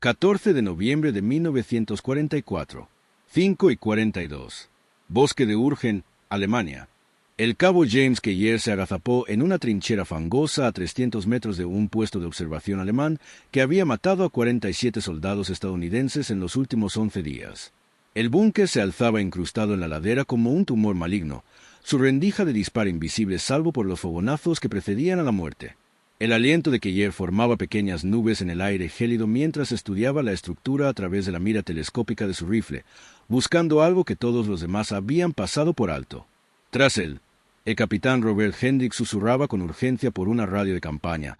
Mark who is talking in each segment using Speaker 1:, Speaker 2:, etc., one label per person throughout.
Speaker 1: 14 de noviembre de 1944, 5:42. Bosque de Urgen, Alemania. El cabo James Keller se agazapó en una trinchera fangosa a 300 metros de un puesto de observación alemán que había matado a 47 soldados estadounidenses en los últimos 11 días. El búnker se alzaba incrustado en la ladera como un tumor maligno, su rendija de disparo invisible salvo por los fogonazos que precedían a la muerte. El aliento de Keller formaba pequeñas nubes en el aire gélido mientras estudiaba la estructura a través de la mira telescópica de su rifle, buscando algo que todos los demás habían pasado por alto. Tras él, el capitán Robert Hendricks susurraba con urgencia por una radio de campaña,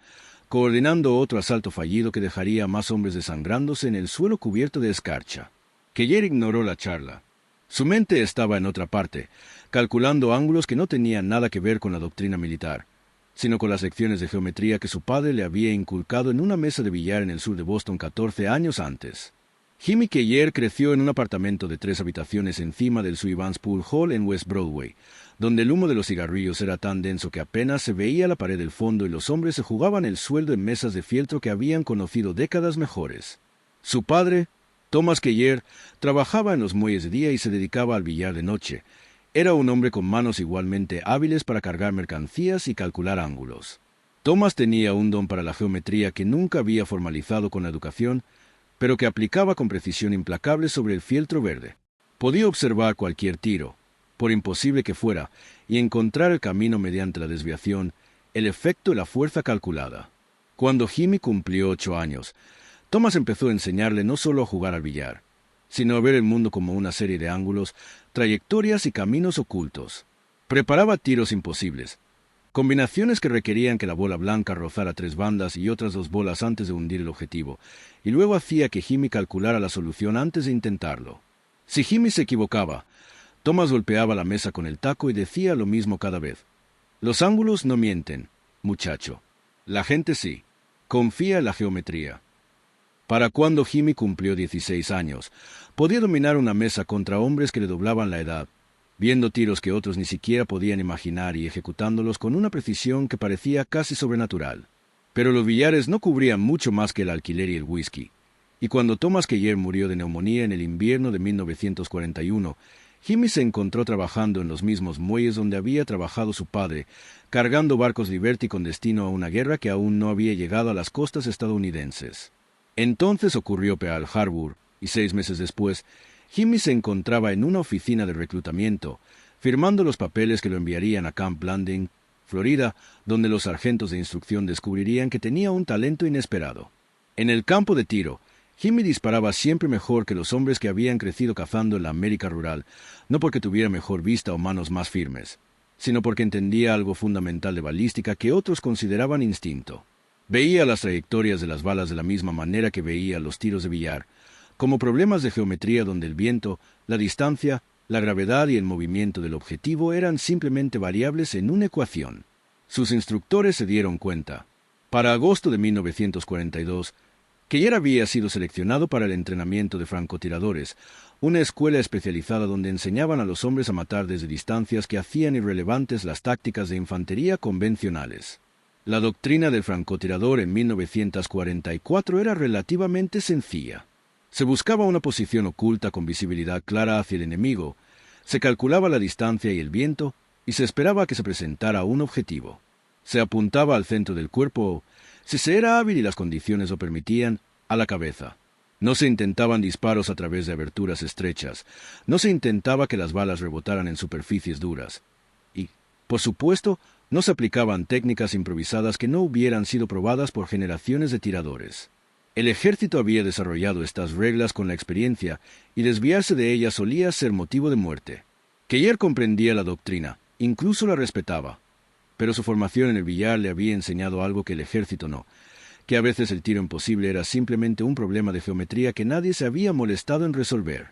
Speaker 1: coordinando otro asalto fallido que dejaría a más hombres desangrándose en el suelo cubierto de escarcha. Keller ignoró la charla. Su mente estaba en otra parte, calculando ángulos que no tenían nada que ver con la doctrina militar, sino con las lecciones de geometría que su padre le había inculcado en una mesa de billar en el sur de Boston 14 años antes. Jimmy Keller creció en un apartamento de 3 habitaciones encima del Sullivan's Pool Hall en West Broadway, donde el humo de los cigarrillos era tan denso que apenas se veía la pared del fondo y los hombres se jugaban el sueldo en mesas de fieltro que habían conocido décadas mejores. Su padre, Thomas Keller, trabajaba en los muelles de día y se dedicaba al billar de noche. Era un hombre con manos igualmente hábiles para cargar mercancías y calcular ángulos. Thomas tenía un don para la geometría que nunca había formalizado con la educación, pero que aplicaba con precisión implacable sobre el fieltro verde. Podía observar cualquier tiro, por imposible que fuera, y encontrar el camino mediante la desviación, el efecto y la fuerza calculada. Cuando Jimmy cumplió 8 años, Thomas empezó a enseñarle no solo a jugar al billar, sino a ver el mundo como una serie de ángulos, trayectorias y caminos ocultos. Preparaba tiros imposibles, combinaciones que requerían que la bola blanca rozara 3 bandas y otras 2 bolas antes de hundir el objetivo, y luego hacía que Jimmy calculara la solución antes de intentarlo. Si Jimmy se equivocaba, Thomas golpeaba la mesa con el taco y decía lo mismo cada vez. Los ángulos no mienten, muchacho. La gente sí. Confía en la geometría. Para cuando Jimmy cumplió 16 años, podía dominar una mesa contra hombres que le doblaban la edad, viendo tiros que otros ni siquiera podían imaginar y ejecutándolos con una precisión que parecía casi sobrenatural. Pero los billares no cubrían mucho más que el alquiler y el whisky, y cuando Thomas Keller murió de neumonía en el invierno de 1941, Jimmy se encontró trabajando en los mismos muelles donde había trabajado su padre, cargando barcos Liberty con destino a una guerra que aún no había llegado a las costas estadounidenses. Entonces ocurrió Pearl Harbor, y 6 meses después, Jimmy se encontraba en una oficina de reclutamiento, firmando los papeles que lo enviarían a Camp Blanding, Florida, donde los sargentos de instrucción descubrirían que tenía un talento inesperado. En el campo de tiro, Jimmy disparaba siempre mejor que los hombres que habían crecido cazando en la América rural, no porque tuviera mejor vista o manos más firmes, sino porque entendía algo fundamental de balística que otros consideraban instinto. Veía las trayectorias de las balas de la misma manera que veía los tiros de billar, como problemas de geometría donde el viento, la distancia, la gravedad y el movimiento del objetivo eran simplemente variables en una ecuación. Sus instructores se dieron cuenta. Para agosto de 1942, Keller había sido seleccionado para el entrenamiento de francotiradores, una escuela especializada donde enseñaban a los hombres a matar desde distancias que hacían irrelevantes las tácticas de infantería convencionales. La doctrina del francotirador en 1944 era relativamente sencilla. Se buscaba una posición oculta con visibilidad clara hacia el enemigo, se calculaba la distancia y el viento, y se esperaba que se presentara un objetivo. Se apuntaba al centro del cuerpo, si se era hábil y las condiciones lo permitían, a la cabeza. No se intentaban disparos a través de aberturas estrechas, no se intentaba que las balas rebotaran en superficies duras. Y, por supuesto, no se aplicaban técnicas improvisadas que no hubieran sido probadas por generaciones de tiradores. El ejército había desarrollado estas reglas con la experiencia, y desviarse de ellas solía ser motivo de muerte. Keller comprendía la doctrina, incluso la respetaba, pero su formación en el billar le había enseñado algo que el ejército no, que a veces el tiro imposible era simplemente un problema de geometría que nadie se había molestado en resolver.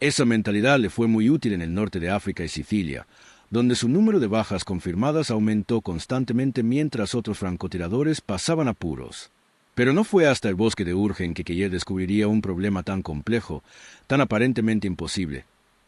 Speaker 1: Esa mentalidad le fue muy útil en el norte de África y Sicilia, donde su número de bajas confirmadas aumentó constantemente mientras otros francotiradores pasaban apuros. Pero no fue hasta el bosque de Urgen que Keller descubriría un problema tan complejo, tan aparentemente imposible,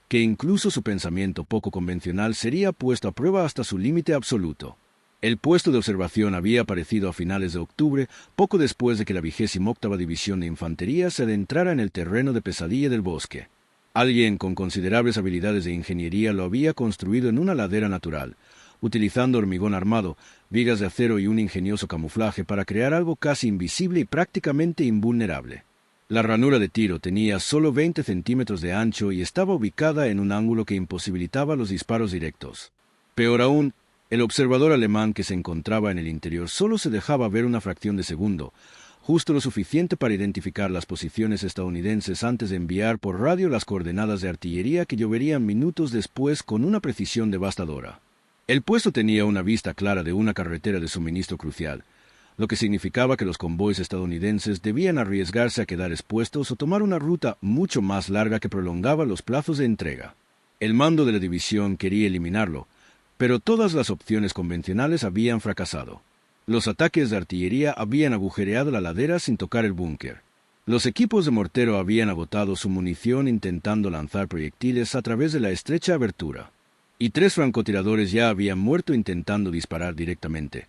Speaker 1: que incluso su pensamiento poco convencional sería puesto a prueba hasta su límite absoluto. El puesto de observación había aparecido a finales de octubre, poco después de que la 28ª División de Infantería se adentrara en el terreno de pesadilla del bosque. Alguien con considerables habilidades de ingeniería lo había construido en una ladera natural, utilizando hormigón armado, vigas de acero y un ingenioso camuflaje para crear algo casi invisible y prácticamente invulnerable. La ranura de tiro tenía solo 20 centímetros de ancho y estaba ubicada en un ángulo que imposibilitaba los disparos directos. Peor aún, el observador alemán que se encontraba en el interior solo se dejaba ver una fracción de segundo, justo lo suficiente para identificar las posiciones estadounidenses antes de enviar por radio las coordenadas de artillería que lloverían minutos después con una precisión devastadora. El puesto tenía una vista clara de una carretera de suministro crucial, lo que significaba que los convoys estadounidenses debían arriesgarse a quedar expuestos o tomar una ruta mucho más larga que prolongaba los plazos de entrega. El mando de la división quería eliminarlo, pero todas las opciones convencionales habían fracasado. Los ataques de artillería habían agujereado la ladera sin tocar el búnker. Los equipos de mortero habían agotado su munición intentando lanzar proyectiles a través de la estrecha abertura. Y 3 francotiradores ya habían muerto intentando disparar directamente.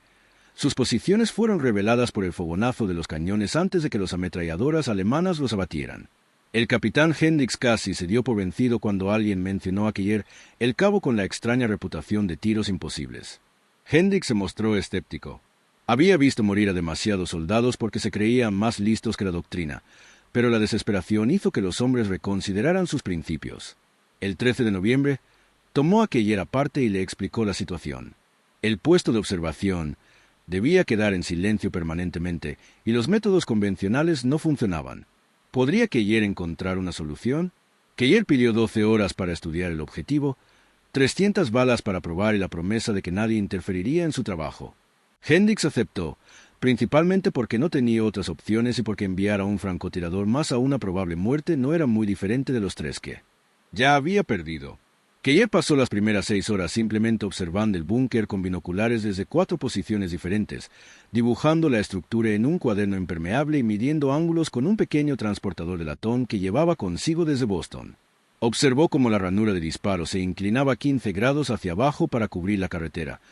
Speaker 1: Sus posiciones fueron reveladas por el fogonazo de los cañones antes de que las ametralladoras alemanas los abatieran. El capitán Hendrix casi se dio por vencido cuando alguien mencionó a Keller el cabo con la extraña reputación de tiros imposibles. Hendrix se mostró escéptico. Había visto morir a demasiados soldados porque se creían más listos que la doctrina, pero la desesperación hizo que los hombres reconsideraran sus principios. El 13 de noviembre, tomó a Keller aparte y le explicó la situación. El puesto de observación debía quedar en silencio permanentemente, y los métodos convencionales no funcionaban. ¿Podría Keller encontrar una solución? Keller pidió 12 horas para estudiar el objetivo, 300 balas para probar y la promesa de que nadie interferiría en su trabajo. Hendrix aceptó, principalmente porque no tenía otras opciones y porque enviar a un francotirador más a una probable muerte no era muy diferente de los 3 que ya había perdido. Keller pasó las primeras 6 horas simplemente observando el búnker con binoculares desde 4 posiciones diferentes, dibujando la estructura en un cuaderno impermeable y midiendo ángulos con un pequeño transportador de latón que llevaba consigo desde Boston. Observó cómo la ranura de disparo se inclinaba 15 grados hacia abajo para cubrir la carretera,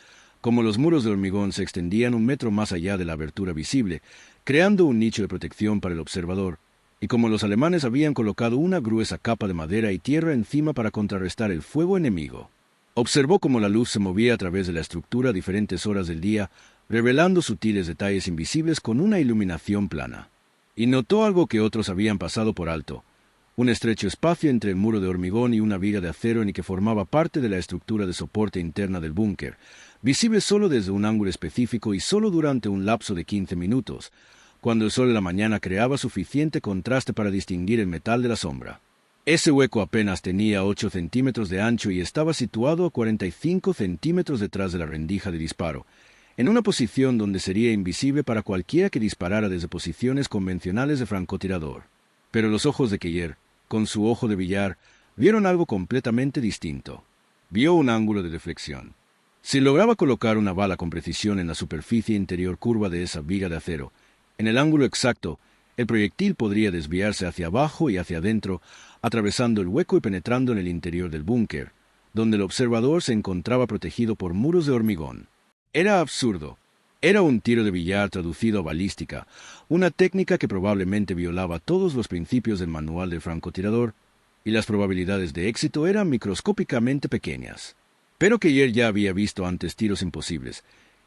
Speaker 1: cómo los muros de hormigón se extendían 1 metro más allá de la abertura visible, creando un nicho de protección para el observador, y como los alemanes habían colocado una gruesa capa de madera y tierra encima para contrarrestar el fuego enemigo. Observó cómo la luz se movía a través de la estructura a diferentes horas del día, revelando sutiles detalles invisibles con una iluminación plana. Y notó algo que otros habían pasado por alto, un estrecho espacio entre el muro de hormigón y una viga de acero en el que formaba parte de la estructura de soporte interna del búnker, visible solo desde un ángulo específico y solo durante un lapso de 15 minutos, cuando el sol de la mañana creaba suficiente contraste para distinguir el metal de la sombra. Ese hueco apenas tenía 8 centímetros de ancho y estaba situado a 45 centímetros detrás de la rendija de disparo, en una posición donde sería invisible para cualquiera que disparara desde posiciones convencionales de francotirador. Pero los ojos de Keller, con su ojo de billar, vieron algo completamente distinto. Vio un ángulo de deflexión. Si lograba colocar una bala con precisión en la superficie interior curva de esa viga de acero, en el ángulo exacto, el proyectil podría desviarse hacia abajo y hacia adentro, atravesando el hueco y penetrando en el interior del búnker, donde el observador se encontraba protegido por muros de hormigón. Era absurdo. Era un tiro de billar traducido a balística, una técnica que probablemente violaba todos los principios del manual del francotirador, y las probabilidades de éxito eran microscópicamente pequeñas. Pero Keller ya había visto antes tiros imposibles,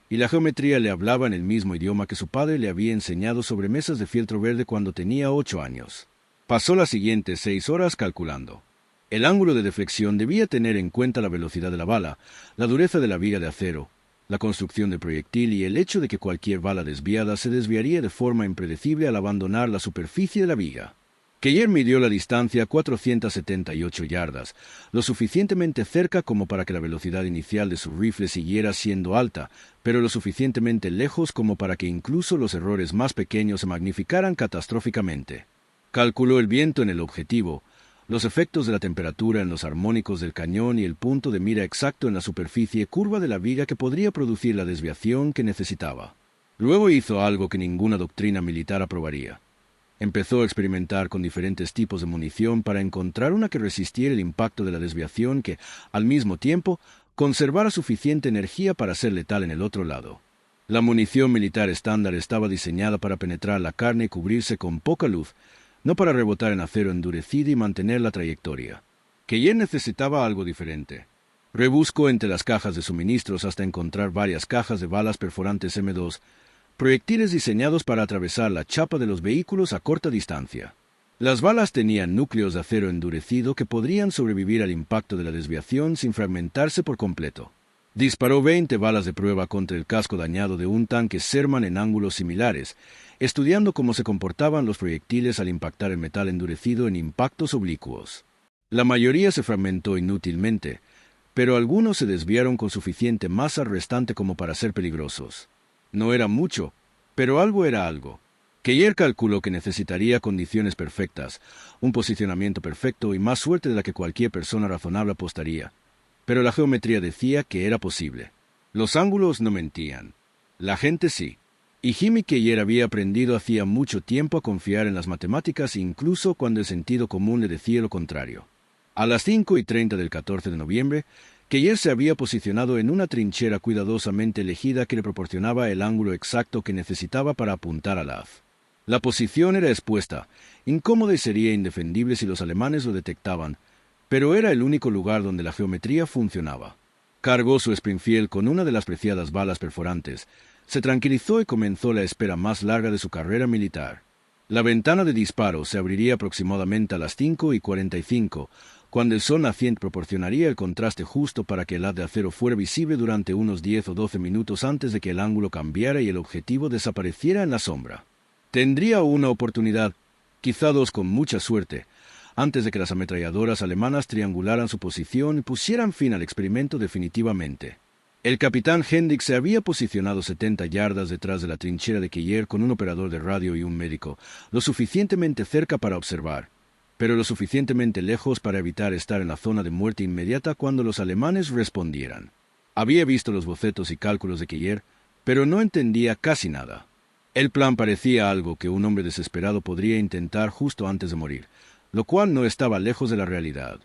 Speaker 1: y la geometría le hablaba en el mismo idioma que su padre le había enseñado sobre mesas de fieltro verde cuando tenía 8 años. Pasó las siguientes 6 horas calculando. El ángulo de deflexión debía tener en cuenta la velocidad de la bala, la dureza de la viga de acero, la construcción del proyectil y el hecho de que cualquier bala desviada se desviaría de forma impredecible al abandonar la superficie de la viga. Keller midió la distancia a 478 yardas, lo suficientemente cerca como para que la velocidad inicial de su rifle siguiera siendo alta, pero lo suficientemente lejos como para que incluso los errores más pequeños se magnificaran catastróficamente. Calculó el viento en el objetivo, los efectos de la temperatura en los armónicos del cañón y el punto de mira exacto en la superficie curva de la viga que podría producir la desviación que necesitaba. Luego hizo algo que ninguna doctrina militar aprobaría. Empezó a experimentar con diferentes tipos de munición para encontrar una que resistiera el impacto de la desviación que, al mismo tiempo, conservara suficiente energía para ser letal en el otro lado. La munición militar estándar estaba diseñada para penetrar la carne y cubrirse con poca luz, no para rebotar en acero endurecido y mantener la trayectoria. Keller necesitaba algo diferente. Rebuscó entre las cajas de suministros hasta encontrar varias cajas de balas perforantes M2, proyectiles diseñados para atravesar la chapa de los vehículos a corta distancia. Las balas tenían núcleos de acero endurecido que podrían sobrevivir al impacto de la desviación sin fragmentarse por completo. Disparó 20 balas de prueba contra el casco dañado de un tanque Sherman en ángulos similares, estudiando cómo se comportaban los proyectiles al impactar el metal endurecido en impactos oblicuos. La mayoría se fragmentó inútilmente, pero algunos se desviaron con suficiente masa restante como para ser peligrosos. No era mucho, pero algo era algo. Keller calculó que necesitaría condiciones perfectas, un posicionamiento perfecto y más suerte de la que cualquier persona razonable apostaría. Pero la geometría decía que era posible. Los ángulos no mentían. La gente sí. Y Jimmy Keller había aprendido hacía mucho tiempo a confiar en las matemáticas incluso cuando el sentido común le decía lo contrario. A las 5:30 del 14 de noviembre, Keller se había posicionado en una trinchera cuidadosamente elegida que le proporcionaba el ángulo exacto que necesitaba para apuntar al haz. La posición era expuesta, incómoda y sería indefendible si los alemanes lo detectaban, pero era el único lugar donde la geometría funcionaba. Cargó su Springfield con una de las preciadas balas perforantes, se tranquilizó y comenzó la espera más larga de su carrera militar. La ventana de disparo se abriría aproximadamente a las 5:45, cuando el sol naciente proporcionaría el contraste justo para que el haz de acero fuera visible durante unos 10 o 12 minutos antes de que el ángulo cambiara y el objetivo desapareciera en la sombra. Tendría una oportunidad, quizá dos con mucha suerte, antes de que las ametralladoras alemanas triangularan su posición y pusieran fin al experimento definitivamente. El capitán Hendricks se había posicionado 70 yardas detrás de la trinchera de Keller con un operador de radio y un médico, lo suficientemente cerca para observar, pero lo suficientemente lejos para evitar estar en la zona de muerte inmediata cuando los alemanes respondieran. Había visto los bocetos y cálculos de Keller, pero no entendía casi nada. El plan parecía algo que un hombre desesperado podría intentar justo antes de morir, lo cual no estaba lejos de la realidad.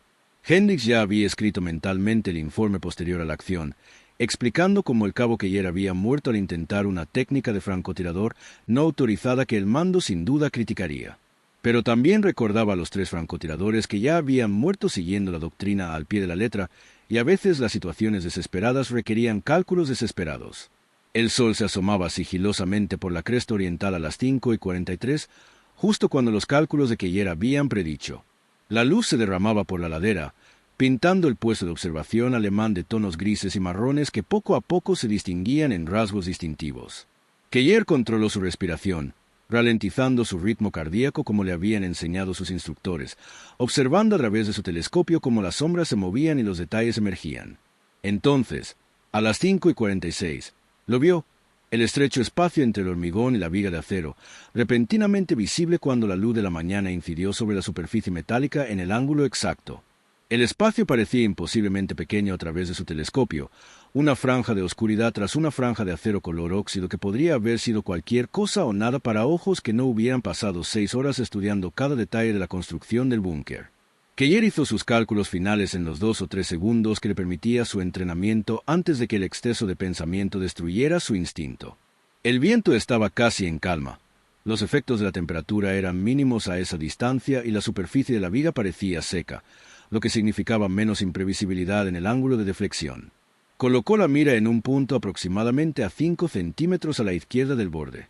Speaker 1: Hendricks ya había escrito mentalmente el informe posterior a la acción, explicando cómo el cabo Keller había muerto al intentar una técnica de francotirador no autorizada que el mando sin duda criticaría. Pero también recordaba a los 3 francotiradores que ya habían muerto siguiendo la doctrina al pie de la letra, y a veces las situaciones desesperadas requerían cálculos desesperados. El sol se asomaba sigilosamente por la cresta oriental a las 5:43, justo cuando los cálculos de Keller habían predicho. La luz se derramaba por la ladera, pintando el puesto de observación alemán de tonos grises y marrones que poco a poco se distinguían en rasgos distintivos. Keller controló su respiración, ralentizando su ritmo cardíaco como le habían enseñado sus instructores, observando a través de su telescopio cómo las sombras se movían y los detalles emergían. Entonces, a las 5:46, lo vio, el estrecho espacio entre el hormigón y la viga de acero, repentinamente visible cuando la luz de la mañana incidió sobre la superficie metálica en el ángulo exacto. El espacio parecía imposiblemente pequeño a través de su telescopio, una franja de oscuridad tras una franja de acero color óxido que podría haber sido cualquier cosa o nada para ojos que no hubieran pasado 6 horas estudiando cada detalle de la construcción del búnker. Keller hizo sus cálculos finales en los 2 o 3 segundos que le permitía su entrenamiento antes de que el exceso de pensamiento destruyera su instinto. El viento estaba casi en calma. Los efectos de la temperatura eran mínimos a esa distancia y la superficie de la viga parecía seca, lo que significaba menos imprevisibilidad en el ángulo de deflexión. Colocó la mira en un punto aproximadamente a 5 centímetros a la izquierda del borde,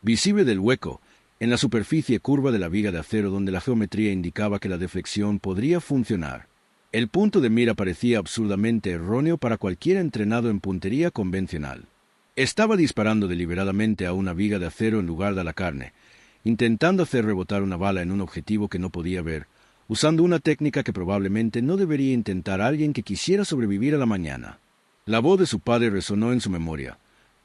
Speaker 1: visible del hueco, en la superficie curva de la viga de acero donde la geometría indicaba que la deflexión podría funcionar. El punto de mira parecía absurdamente erróneo para cualquier entrenado en puntería convencional. Estaba disparando deliberadamente a una viga de acero en lugar de a la carne, intentando hacer rebotar una bala en un objetivo que no podía ver, usando una técnica que probablemente no debería intentar alguien que quisiera sobrevivir a la mañana. La voz de su padre resonó en su memoria.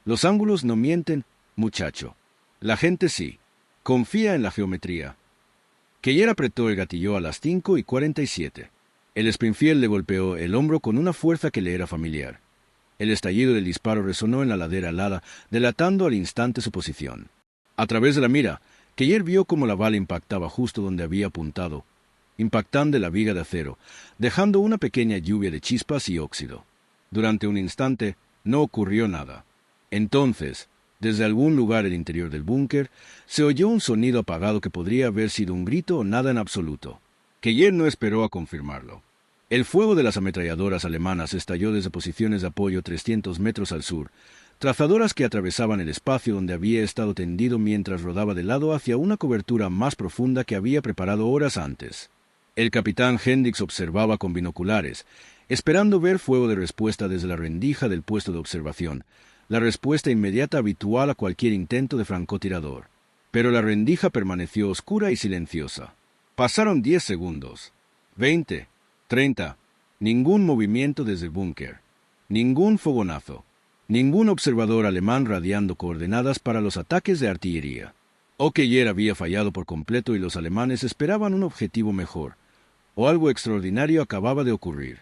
Speaker 1: Los ángulos no mienten, muchacho. La gente sí. Confía en la geometría. Keller apretó el gatillo a las 5:47. El Springfield le golpeó el hombro con una fuerza que le era familiar. El estallido del disparo resonó en la ladera helada, delatando al instante su posición. A través de la mira, Keller vio cómo la bala impactaba justo donde había apuntado, impactando la viga de acero, dejando una pequeña lluvia de chispas y óxido. Durante un instante, no ocurrió nada. Entonces, desde algún lugar del interior del búnker, se oyó un sonido apagado que podría haber sido un grito o nada en absoluto. Keller no esperó a confirmarlo. El fuego de las ametralladoras alemanas estalló desde posiciones de apoyo 300 metros al sur, trazadoras que atravesaban el espacio donde había estado tendido mientras rodaba de lado hacia una cobertura más profunda que había preparado horas antes. El capitán Hendricks observaba con binoculares, esperando ver fuego de respuesta desde la rendija del puesto de observación, la respuesta inmediata habitual a cualquier intento de francotirador. Pero la rendija permaneció oscura y silenciosa. Pasaron 10 segundos, 20, 30, ningún movimiento desde el búnker, ningún fogonazo, ningún observador alemán radiando coordenadas para los ataques de artillería. Keller había fallado por completo y los alemanes esperaban un objetivo mejor, o algo extraordinario acababa de ocurrir.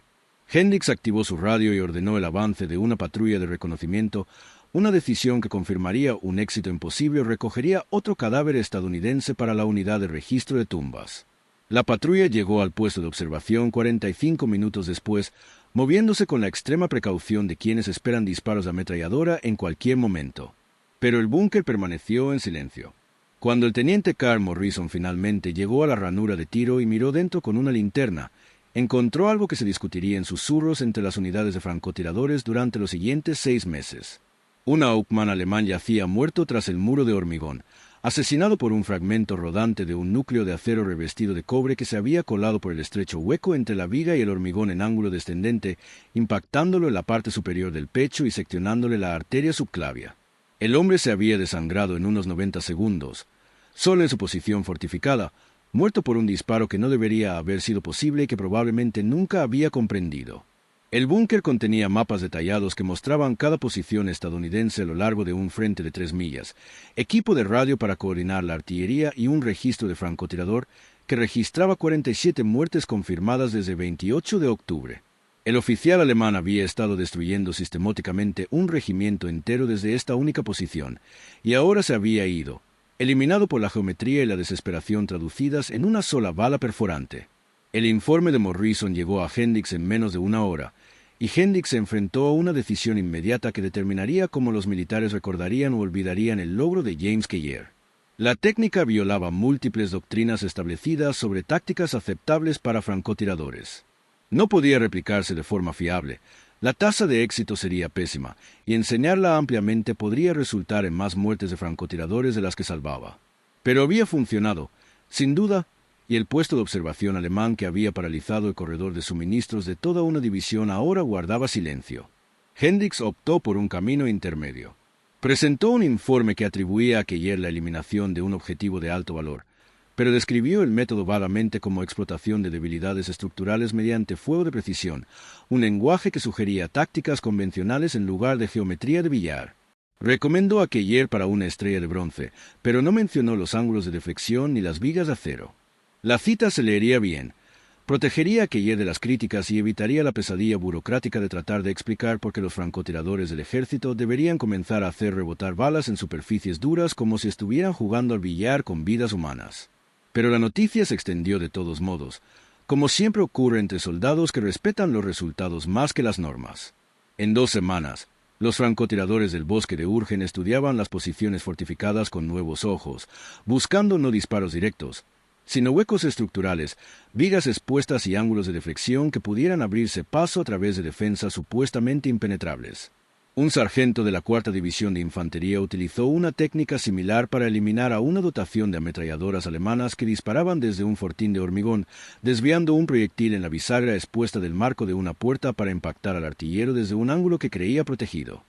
Speaker 1: Hendricks activó su radio y ordenó el avance de una patrulla de reconocimiento, una decisión que confirmaría un éxito imposible o recogería otro cadáver estadounidense para la unidad de registro de tumbas. La patrulla llegó al puesto de observación 45 minutos después, moviéndose con la extrema precaución de quienes esperan disparos de ametralladora en cualquier momento. Pero el búnker permaneció en silencio. Cuando el teniente Carl Morrison finalmente llegó a la ranura de tiro y miró dentro con una linterna, encontró algo que se discutiría en susurros entre las unidades de francotiradores durante los siguientes 6 meses. Un Hauptmann alemán yacía muerto tras el muro de hormigón, asesinado por un fragmento rodante de un núcleo de acero revestido de cobre que se había colado por el estrecho hueco entre la viga y el hormigón en ángulo descendente, impactándolo en la parte superior del pecho y seccionándole la arteria subclavia. El hombre se había desangrado en unos 90 segundos, solo en su posición fortificada, muerto por un disparo que no debería haber sido posible y que probablemente nunca había comprendido. El búnker contenía mapas detallados que mostraban cada posición estadounidense a lo largo de un frente de 3 millas, equipo de radio para coordinar la artillería y un registro de francotirador que registraba 47 muertes confirmadas desde 28 de octubre. El oficial alemán había estado destruyendo sistemáticamente un regimiento entero desde esta única posición, y ahora se había ido, eliminado por la geometría y la desesperación traducidas en una sola bala perforante. El informe de Morrison llegó a Hendricks en menos de una hora, y Hendricks se enfrentó a una decisión inmediata que determinaría cómo los militares recordarían o olvidarían el logro de James Keller. La técnica violaba múltiples doctrinas establecidas sobre tácticas aceptables para francotiradores. No podía replicarse de forma fiable, la tasa de éxito sería pésima, y enseñarla ampliamente podría resultar en más muertes de francotiradores de las que salvaba. Pero había funcionado, sin duda, y el puesto de observación alemán que había paralizado el corredor de suministros de toda una división ahora guardaba silencio. Hendricks optó por un camino intermedio. Presentó un informe que atribuía a Keller la eliminación de un objetivo de alto valor, pero describió el método vagamente como explotación de debilidades estructurales mediante fuego de precisión, un lenguaje que sugería tácticas convencionales en lugar de geometría de billar. Recomendó a Keller para una estrella de bronce, pero no mencionó los ángulos de deflexión ni las vigas de acero. La cita se leería bien. Protegería a Keller de las críticas y evitaría la pesadilla burocrática de tratar de explicar por qué los francotiradores del ejército deberían comenzar a hacer rebotar balas en superficies duras como si estuvieran jugando al billar con vidas humanas. Pero la noticia se extendió de todos modos, como siempre ocurre entre soldados que respetan los resultados más que las normas. En 2 semanas, los francotiradores del bosque de Urgen estudiaban las posiciones fortificadas con nuevos ojos, buscando no disparos directos, sino huecos estructurales, vigas expuestas y ángulos de deflexión que pudieran abrirse paso a través de defensas supuestamente impenetrables. Un sargento de la 4ª División de Infantería utilizó una técnica similar para eliminar a una dotación de ametralladoras alemanas que disparaban desde un fortín de hormigón, desviando un proyectil en la bisagra expuesta del marco de una puerta para impactar al artillero desde un ángulo que creía protegido.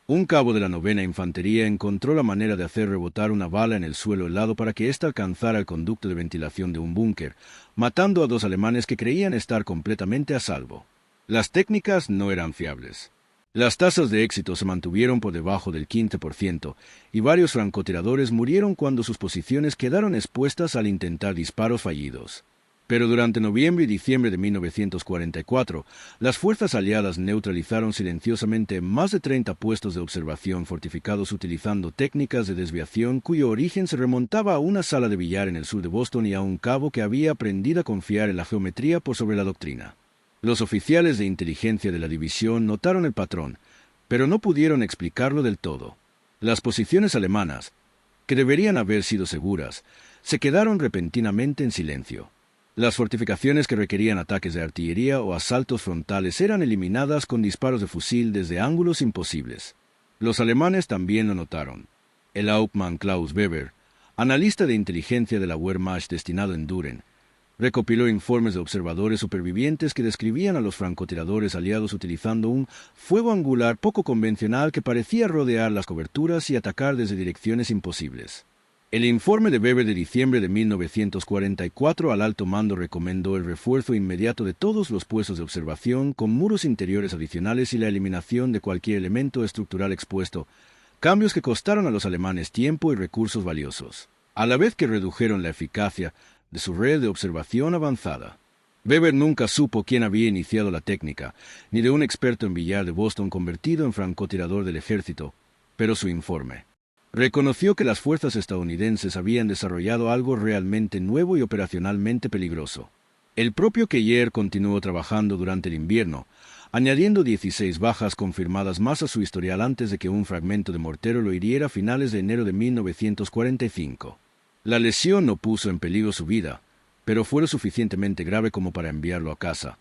Speaker 1: Un cabo de la 9ª Infantería encontró la manera de hacer rebotar una bala en el suelo helado para que ésta alcanzara el conducto de ventilación de un búnker, matando a 2 alemanes que creían estar completamente a salvo. Las técnicas no eran fiables. Las tasas de éxito se mantuvieron por debajo del 15%, y varios francotiradores murieron cuando sus posiciones quedaron expuestas al intentar disparos fallidos. Pero durante noviembre y diciembre de 1944, las fuerzas aliadas neutralizaron silenciosamente más de 30 puestos de observación fortificados utilizando técnicas de desviación cuyo origen se remontaba a una sala de billar en el sur de Boston y a un cabo que había aprendido a confiar en la geometría por sobre la doctrina. Los oficiales de inteligencia de la división notaron el patrón, pero no pudieron explicarlo del todo. Las posiciones alemanas, que deberían haber sido seguras, se quedaron repentinamente en silencio. Las fortificaciones que requerían ataques de artillería o asaltos frontales eran eliminadas con disparos de fusil desde ángulos imposibles. Los alemanes también lo notaron. El Hauptmann Klaus Weber, analista de inteligencia de la Wehrmacht destinado en Düren, recopiló informes de observadores supervivientes que describían a los francotiradores aliados utilizando un fuego angular poco convencional que parecía rodear las coberturas y atacar desde direcciones imposibles. El informe de Weber de diciembre de 1944 al alto mando recomendó el refuerzo inmediato de todos los puestos de observación con muros interiores adicionales y la eliminación de cualquier elemento estructural expuesto, cambios que costaron a los alemanes tiempo y recursos valiosos, a la vez que redujeron la eficacia de su red de observación avanzada. Weber nunca supo quién había iniciado la técnica, ni de un experto en billar de Boston convertido en francotirador del ejército, pero su informe reconoció que las fuerzas estadounidenses habían desarrollado algo realmente nuevo y operacionalmente peligroso. El propio Keller continuó trabajando durante el invierno, añadiendo 16 bajas confirmadas más a su historial antes de que un fragmento de mortero lo hiriera a finales de enero de 1945. La lesión no puso en peligro su vida, pero fue lo suficientemente grave como para enviarlo a casa.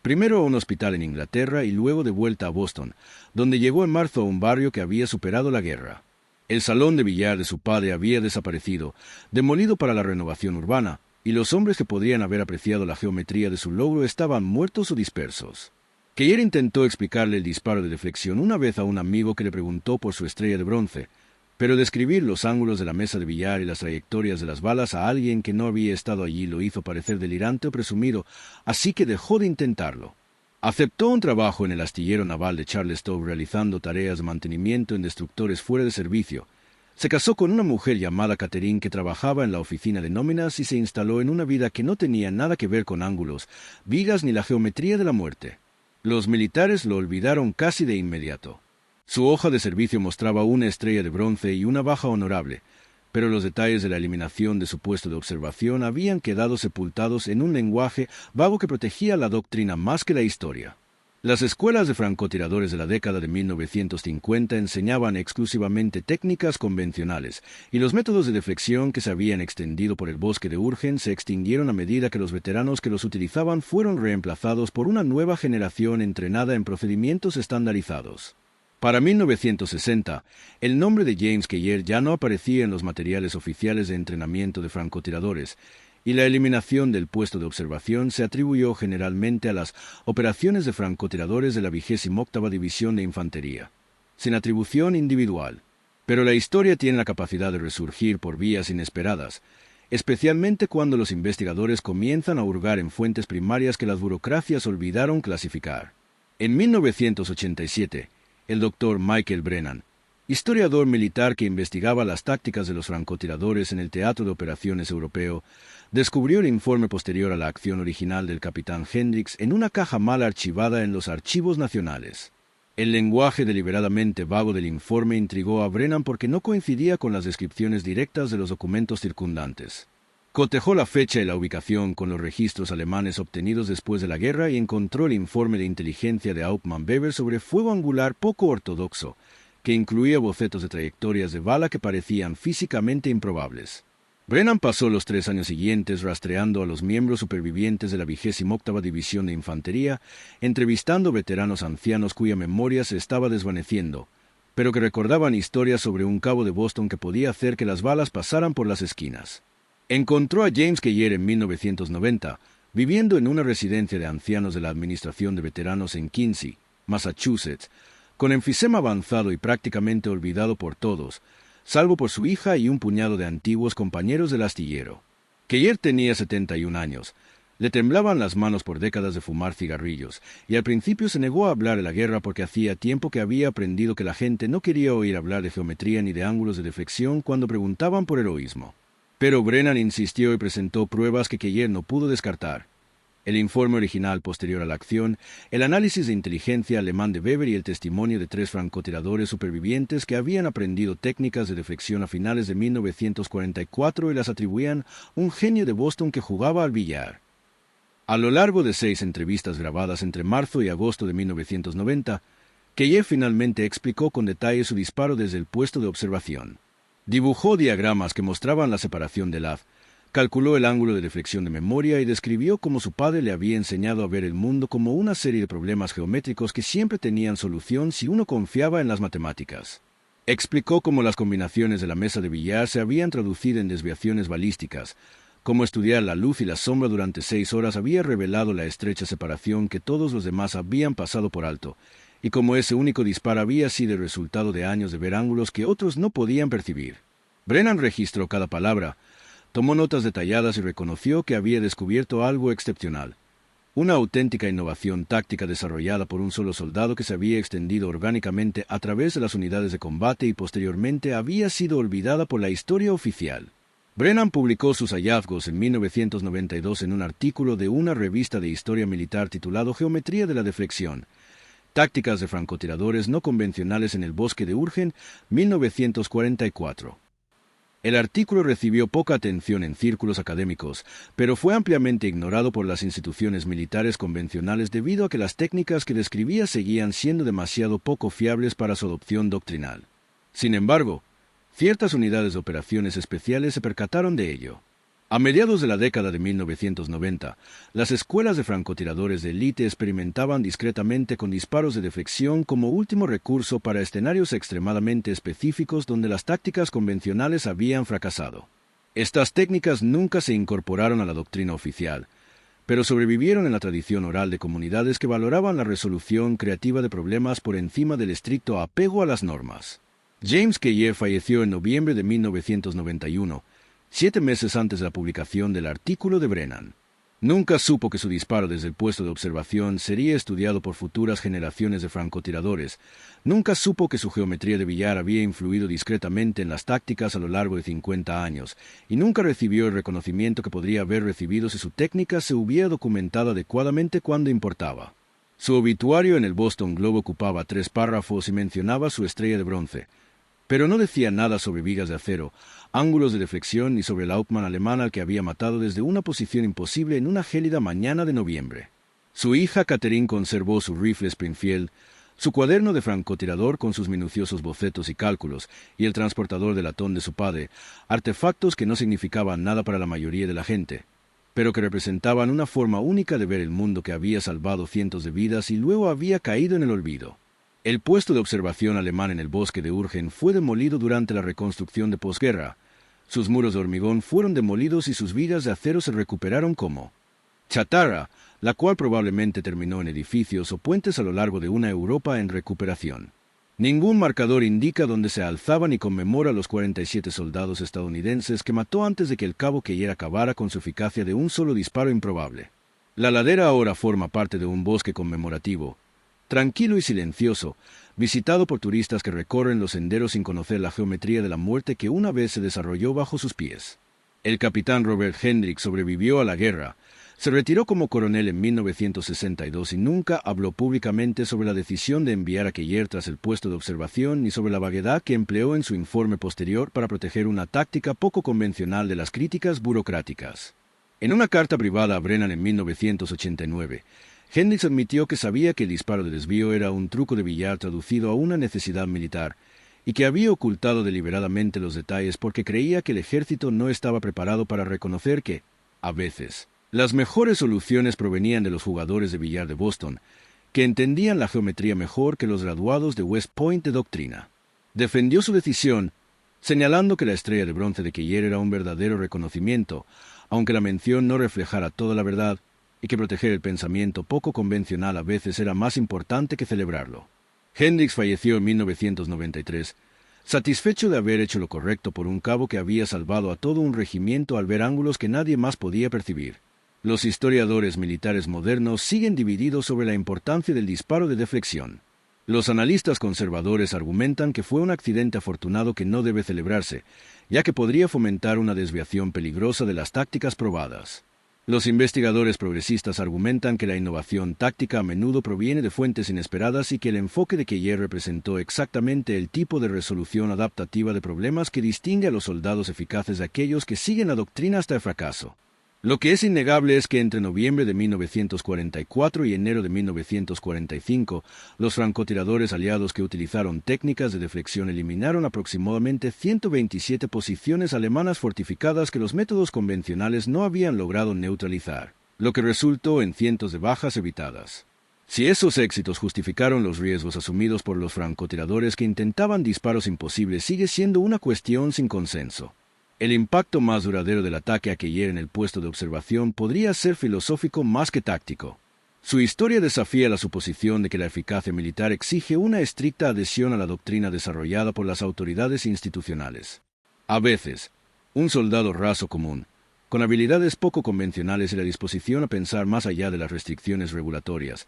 Speaker 1: Primero a un hospital en Inglaterra y luego de vuelta a Boston, donde llegó en marzo a un barrio que había superado la guerra. El salón de billar de su padre había desaparecido, demolido para la renovación urbana, y los hombres que podrían haber apreciado la geometría de su logro estaban muertos o dispersos. Keller intentó explicarle el disparo de deflexión una vez a un amigo que le preguntó por su estrella de bronce, pero describir los ángulos de la mesa de billar y las trayectorias de las balas a alguien que no había estado allí lo hizo parecer delirante o presumido, así que dejó de intentarlo. Aceptó un trabajo en el astillero naval de Charlestown realizando tareas de mantenimiento en destructores fuera de servicio. Se casó con una mujer llamada Catherine que trabajaba en la oficina de nóminas y se instaló en una vida que no tenía nada que ver con ángulos, vigas ni la geometría de la muerte. Los militares lo olvidaron casi de inmediato. Su hoja de servicio mostraba una estrella de bronce y una baja honorable, pero los detalles de la eliminación de su puesto de observación habían quedado sepultados en un lenguaje vago que protegía la doctrina más que la historia. Las escuelas de francotiradores de la década de 1950 enseñaban exclusivamente técnicas convencionales, y los métodos de deflexión que se habían extendido por el bosque de Urgen se extinguieron a medida que los veteranos que los utilizaban fueron reemplazados por una nueva generación entrenada en procedimientos estandarizados. Para 1960, el nombre de James Keller ya no aparecía en los materiales oficiales de entrenamiento de francotiradores, y la eliminación del puesto de observación se atribuyó generalmente a las operaciones de francotiradores de la 28ª División de Infantería, sin atribución individual. Pero la historia tiene la capacidad de resurgir por vías inesperadas, especialmente cuando los investigadores comienzan a hurgar en fuentes primarias que las burocracias olvidaron clasificar. En 1987, el doctor Michael Brennan, historiador militar que investigaba las tácticas de los francotiradores en el Teatro de Operaciones Europeo, descubrió el informe posterior a la acción original del capitán Hendricks en una caja mal archivada en los archivos nacionales. El lenguaje deliberadamente vago del informe intrigó a Brennan porque no coincidía con las descripciones directas de los documentos circundantes. Cotejó la fecha y la ubicación con los registros alemanes obtenidos después de la guerra y encontró el informe de inteligencia de Hauptmann Weber sobre fuego angular poco ortodoxo, que incluía bocetos de trayectorias de bala que parecían físicamente improbables. Brennan pasó los 3 años siguientes rastreando a los miembros supervivientes de la 28ª División de Infantería, entrevistando veteranos ancianos cuya memoria se estaba desvaneciendo, pero que recordaban historias sobre un cabo de Boston que podía hacer que las balas pasaran por las esquinas. Encontró a James Keller en 1990, viviendo en una residencia de ancianos de la Administración de Veteranos en Quincy, Massachusetts, con enfisema avanzado y prácticamente olvidado por todos, salvo por su hija y un puñado de antiguos compañeros del astillero. Keller tenía 71 años, le temblaban las manos por décadas de fumar cigarrillos, y al principio se negó a hablar de la guerra porque hacía tiempo que había aprendido que la gente no quería oír hablar de geometría ni de ángulos de deflexión cuando preguntaban por heroísmo. Pero Brennan insistió y presentó pruebas que Keller no pudo descartar. El informe original posterior a la acción, el análisis de inteligencia alemán de Weber y el testimonio de 3 francotiradores supervivientes que habían aprendido técnicas de deflexión a finales de 1944 y las atribuían a un genio de Boston que jugaba al billar. A lo largo de 6 entrevistas grabadas entre marzo y agosto de 1990, Keyes finalmente explicó con detalle su disparo desde el puesto de observación. Dibujó diagramas que mostraban la separación del haz, calculó el ángulo de deflexión de memoria y describió cómo su padre le había enseñado a ver el mundo como una serie de problemas geométricos que siempre tenían solución si uno confiaba en las matemáticas. Explicó cómo las combinaciones de la mesa de billar se habían traducido en desviaciones balísticas, cómo estudiar la luz y la sombra durante 6 horas había revelado la estrecha separación que todos los demás habían pasado por alto, y cómo ese único disparo había sido el resultado de años de ver ángulos que otros no podían percibir. Brennan registró cada palabra, tomó notas detalladas y reconoció que había descubierto algo excepcional. Una auténtica innovación táctica desarrollada por un solo soldado que se había extendido orgánicamente a través de las unidades de combate y posteriormente había sido olvidada por la historia oficial. Brennan publicó sus hallazgos en 1992 en un artículo de una revista de historia militar titulado Geometría de la deflexión, tácticas de francotiradores no convencionales en el bosque de Urgen, 1944. El artículo recibió poca atención en círculos académicos, pero fue ampliamente ignorado por las instituciones militares convencionales debido a que las técnicas que describía seguían siendo demasiado poco fiables para su adopción doctrinal. Sin embargo, ciertas unidades de operaciones especiales se percataron de ello. A mediados de la década de 1990, las escuelas de francotiradores de élite experimentaban discretamente con disparos de deflexión como último recurso para escenarios extremadamente específicos donde las tácticas convencionales habían fracasado. Estas técnicas nunca se incorporaron a la doctrina oficial, pero sobrevivieron en la tradición oral de comunidades que valoraban la resolución creativa de problemas por encima del estricto apego a las normas. James Keyes falleció en noviembre de 1991, 7 meses antes de la publicación del artículo de Brennan. Nunca supo que su disparo desde el puesto de observación sería estudiado por futuras generaciones de francotiradores. Nunca supo que su geometría de billar había influido discretamente en las tácticas a lo largo de 50 años, y nunca recibió el reconocimiento que podría haber recibido si su técnica se hubiera documentado adecuadamente cuando importaba. Su obituario en el Boston Globe ocupaba 3 párrafos y mencionaba su estrella de bronce, pero no decía nada sobre vigas de acero, ángulos de deflexión ni sobre el Hauptmann alemán al que había matado desde una posición imposible en una gélida mañana de noviembre. Su hija Catherine conservó su rifle Springfield, su cuaderno de francotirador con sus minuciosos bocetos y cálculos, y el transportador de latón de su padre, artefactos que no significaban nada para la mayoría de la gente, pero que representaban una forma única de ver el mundo que había salvado cientos de vidas y luego había caído en el olvido. El puesto de observación alemán en el bosque de Urgen fue demolido durante la reconstrucción de posguerra. Sus muros de hormigón fueron demolidos y sus vigas de acero se recuperaron como chatarra, la cual probablemente terminó en edificios o puentes a lo largo de una Europa en recuperación. Ningún marcador indica dónde se alzaban y conmemora a los 47 soldados estadounidenses que mató antes de que el cabo Keyes acabara con su eficacia de un solo disparo improbable. La ladera ahora forma parte de un bosque conmemorativo, tranquilo y silencioso, visitado por turistas que recorren los senderos sin conocer la geometría de la muerte que una vez se desarrolló bajo sus pies. El capitán Robert Hendricks sobrevivió a la guerra, se retiró como coronel en 1962 y nunca habló públicamente sobre la decisión de enviar a Keyes tras el puesto de observación ni sobre la vaguedad que empleó en su informe posterior para proteger una táctica poco convencional de las críticas burocráticas. En una carta privada a Brennan en 1989, Hendricks admitió que sabía que el disparo de desvío era un truco de billar traducido a una necesidad militar, y que había ocultado deliberadamente los detalles porque creía que el ejército no estaba preparado para reconocer que, a veces, las mejores soluciones provenían de los jugadores de billar de Boston, que entendían la geometría mejor que los graduados de West Point de doctrina. Defendió su decisión, señalando que la estrella de bronce de Keyes era un verdadero reconocimiento, aunque la mención no reflejara toda la verdad, y que proteger el pensamiento poco convencional a veces era más importante que celebrarlo. Hendricks falleció en 1993, satisfecho de haber hecho lo correcto por un cabo que había salvado a todo un regimiento al ver ángulos que nadie más podía percibir. Los historiadores militares modernos siguen divididos sobre la importancia del disparo de deflexión. Los analistas conservadores argumentan que fue un accidente afortunado que no debe celebrarse, ya que podría fomentar una desviación peligrosa de las tácticas probadas. Los investigadores progresistas argumentan que la innovación táctica a menudo proviene de fuentes inesperadas y que el enfoque de Keyes representó exactamente el tipo de resolución adaptativa de problemas que distingue a los soldados eficaces de aquellos que siguen la doctrina hasta el fracaso. Lo que es innegable es que entre noviembre de 1944 y enero de 1945, los francotiradores aliados que utilizaron técnicas de deflexión eliminaron aproximadamente 127 posiciones alemanas fortificadas que los métodos convencionales no habían logrado neutralizar, lo que resultó en cientos de bajas evitadas. Si esos éxitos justificaron los riesgos asumidos por los francotiradores que intentaban disparos imposibles, sigue siendo una cuestión sin consenso. El impacto más duradero del ataque a Keller en el puesto de observación podría ser filosófico más que táctico. Su historia desafía la suposición de que la eficacia militar exige una estricta adhesión a la doctrina desarrollada por las autoridades institucionales. A veces, un soldado raso común, con habilidades poco convencionales y la disposición a pensar más allá de las restricciones regulatorias,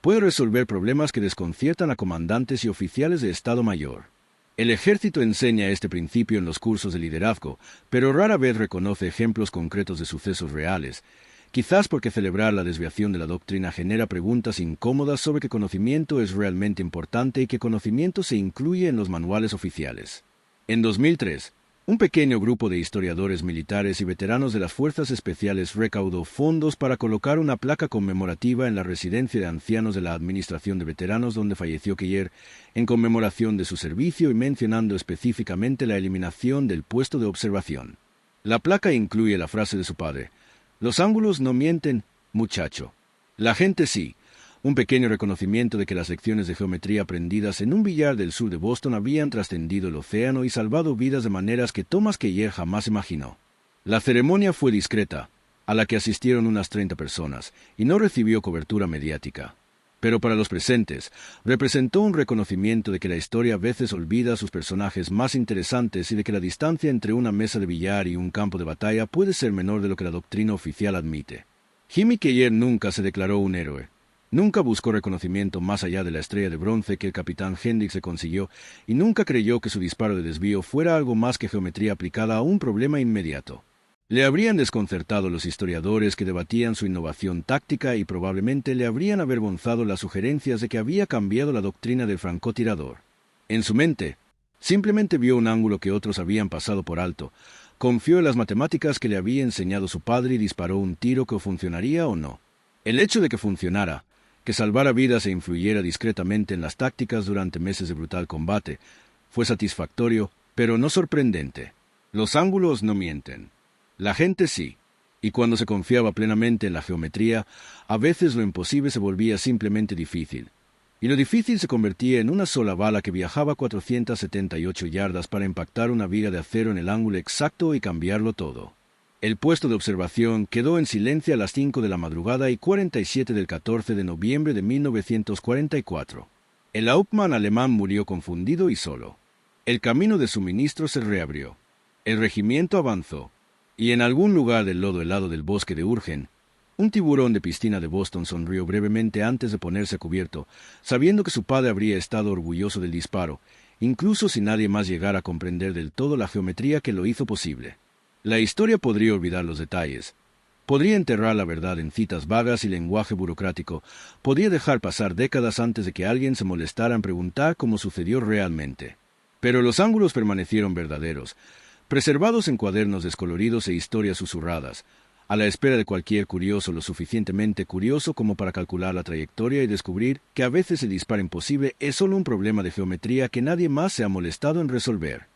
Speaker 1: puede resolver problemas que desconciertan a comandantes y oficiales de Estado Mayor. El ejército enseña este principio en los cursos de liderazgo, pero rara vez reconoce ejemplos concretos de sucesos reales, quizás porque celebrar la desviación de la doctrina genera preguntas incómodas sobre qué conocimiento es realmente importante y qué conocimiento se incluye en los manuales oficiales. En 2003, un pequeño grupo de historiadores militares y veteranos de las Fuerzas Especiales recaudó fondos para colocar una placa conmemorativa en la residencia de ancianos de la Administración de Veteranos donde falleció Keller, en conmemoración de su servicio y mencionando específicamente la eliminación del puesto de observación. La placa incluye la frase de su padre: «Los ángulos no mienten, muchacho. La gente sí». Un pequeño reconocimiento de que las lecciones de geometría aprendidas en un billar del sur de Boston habían trascendido el océano y salvado vidas de maneras que Thomas Keller jamás imaginó. La ceremonia fue discreta, a la que asistieron unas 30 personas, y no recibió cobertura mediática. Pero para los presentes, representó un reconocimiento de que la historia a veces olvida a sus personajes más interesantes y de que la distancia entre una mesa de billar y un campo de batalla puede ser menor de lo que la doctrina oficial admite. Jimmy Keller nunca se declaró un héroe. Nunca buscó reconocimiento más allá de la estrella de bronce que el capitán Hendricks se consiguió, y nunca creyó que su disparo de desvío fuera algo más que geometría aplicada a un problema inmediato. Le habrían desconcertado los historiadores que debatían su innovación táctica y probablemente le habrían avergonzado las sugerencias de que había cambiado la doctrina del francotirador. En su mente, simplemente vio un ángulo que otros habían pasado por alto, confió en las matemáticas que le había enseñado su padre y disparó un tiro que funcionaría o no. El hecho de que funcionara, que salvara vidas e influyera discretamente en las tácticas durante meses de brutal combate, fue satisfactorio, pero no sorprendente. Los ángulos no mienten. La gente sí. Y cuando se confiaba plenamente en la geometría, a veces lo imposible se volvía simplemente difícil. Y lo difícil se convertía en una sola bala que viajaba 478 yardas para impactar una viga de acero en el ángulo exacto y cambiarlo todo. El puesto de observación quedó en silencio a las 5 de la madrugada y 47 del 14 de noviembre de 1944. El Hauptmann alemán murió confundido y solo. El camino de suministro se reabrió. El regimiento avanzó. Y en algún lugar del lodo helado del bosque de Urgen, un tiburón de piscina de Boston sonrió brevemente antes de ponerse a cubierto, sabiendo que su padre habría estado orgulloso del disparo, incluso si nadie más llegara a comprender del todo la geometría que lo hizo posible. La historia podría olvidar los detalles, podría enterrar la verdad en citas vagas y lenguaje burocrático, podría dejar pasar décadas antes de que alguien se molestara en preguntar cómo sucedió realmente. Pero los ángulos permanecieron verdaderos, preservados en cuadernos descoloridos e historias susurradas, a la espera de cualquier curioso lo suficientemente curioso como para calcular la trayectoria y descubrir que a veces el disparo imposible es solo un problema de geometría que nadie más se ha molestado en resolver.